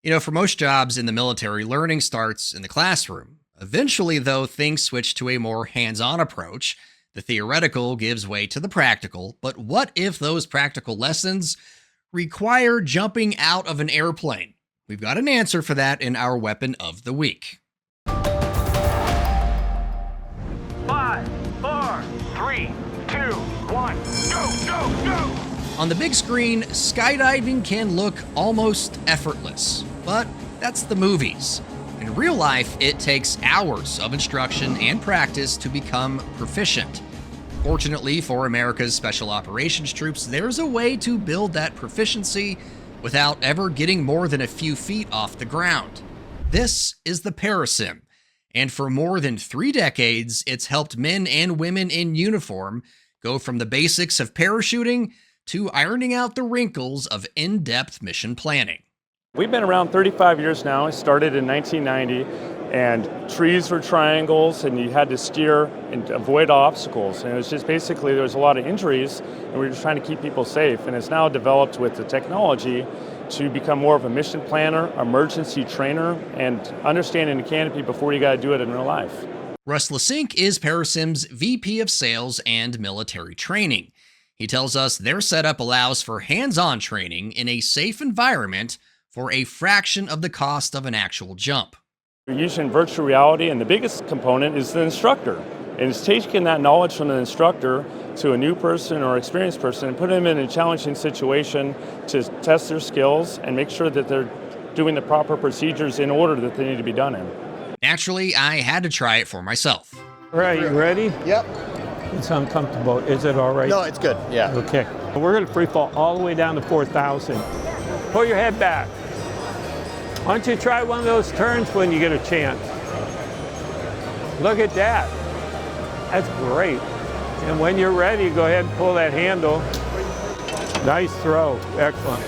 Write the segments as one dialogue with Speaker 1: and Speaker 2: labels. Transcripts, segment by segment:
Speaker 1: For most jobs in the military, learning starts in the classroom. Eventually, though, things switch to a more hands on approach. The theoretical gives way to the practical, but what if those practical lessons require jumping out of an airplane? We've got an answer for that in our weapon of the week.
Speaker 2: 5, 4, 3, 2, 1, go!
Speaker 1: On the big screen, skydiving can look almost effortless, but that's the movies. In real life, it takes hours of instruction and practice to become proficient. Fortunately for America's special operations troops, there's a way to build that proficiency without ever getting more than a few feet off the ground. This is the PARASIM, and for more than 3 decades, it's helped men and women in uniform go from the basics of parachuting to ironing out the wrinkles of in-depth mission planning.
Speaker 3: We've been around 35 years now. I started in 1990, and trees were triangles, and you had to steer and avoid obstacles. And it was just basically there was a lot of injuries, and we were just trying to keep people safe. And it's now developed with the technology to become more of a mission planner, emergency trainer, and understanding the canopy before you got to do it in real life.
Speaker 1: Russ Lasink is PARASIM's VP of Sales and Military Training. He tells us their setup allows for hands-on training in a safe environment for a fraction of the cost of an actual jump.
Speaker 3: We're using virtual reality, and the biggest component is the instructor. And it's taking that knowledge from the instructor to a new person or experienced person and put them in a challenging situation to test their skills and make sure that they're doing the proper procedures in order that they need to be done in.
Speaker 1: Naturally, I had to try it for myself.
Speaker 4: All right, you ready?
Speaker 5: Yep.
Speaker 4: It's uncomfortable. Is it all right?
Speaker 5: No, it's good. Yeah.
Speaker 4: Okay. We're going to free fall all the way down to 4,000. Pull your head back. Why don't you try one of those turns when you get a chance? Look at that. That's great. And when you're ready, go ahead and pull that handle. Nice throw. Excellent.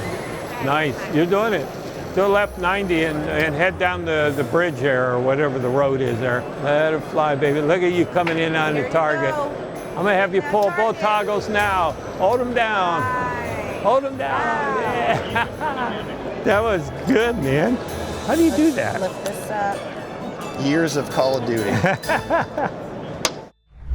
Speaker 4: Nice. You're doing it. To the left 90 and head down the bridge there or whatever the road is there. Let it fly, baby. Look at you coming in on the target. I'm going to have you pull both toggles now. Hold them down. Hold them down. Yeah. That was good, man. How do you do that?
Speaker 6: Lift this up.
Speaker 5: Years of Call of Duty.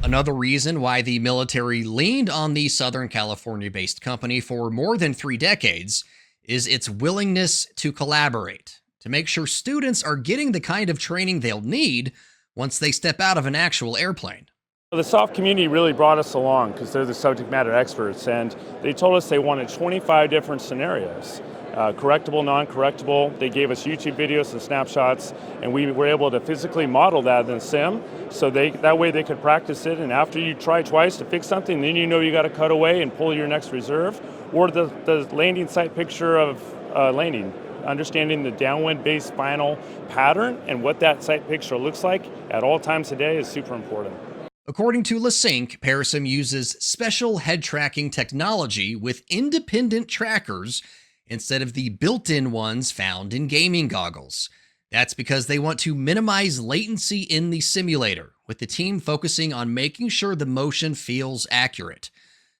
Speaker 1: Another reason why the military leaned on the Southern California-based company for more than 3 decades is its willingness to collaborate, to make sure students are getting the kind of training they'll need once they step out of an actual airplane.
Speaker 3: The SOF community really brought us along because they're the subject matter experts, and they told us they wanted 25 different scenarios. Correctable, non-correctable. They gave us YouTube videos and snapshots, and we were able to physically model that in sim, so that way they could practice it, and after you try twice to fix something, then you know you got to cut away and pull your next reserve, or the landing site picture of landing. Understanding the downwind base final pattern and what that site picture looks like at all times a day is super important.
Speaker 1: According to Lasink, PARASIM uses special head tracking technology with independent trackers instead of the built-in ones found in gaming goggles. That's because they want to minimize latency in the simulator, with the team focusing on making sure the motion feels accurate.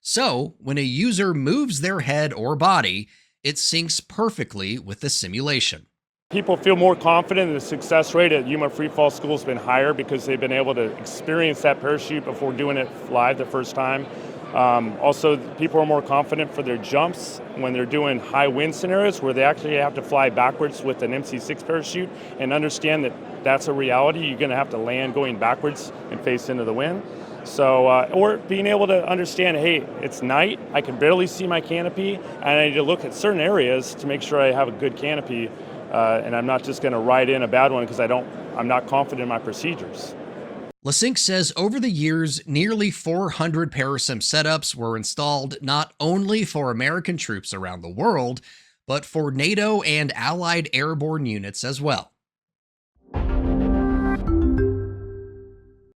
Speaker 1: So, when a user moves their head or body, it syncs perfectly with the simulation.
Speaker 3: People feel more confident. The success rate at Yuma Free Fall School has been higher because they've been able to experience that parachute before doing it live the first time. Also, people are more confident for their jumps when they're doing high wind scenarios where they actually have to fly backwards with an MC6 parachute and understand that that's a reality. You're going to have to land going backwards and face into the wind. So, or being able to understand, hey, it's night, I can barely see my canopy, and I need to look at certain areas to make sure I have a good canopy, and I'm not just going to ride in a bad one because I'm not confident in my procedures.
Speaker 1: Lasink says over the years, nearly 400 PARASIM setups were installed not only for American troops around the world, but for NATO and allied airborne units as well.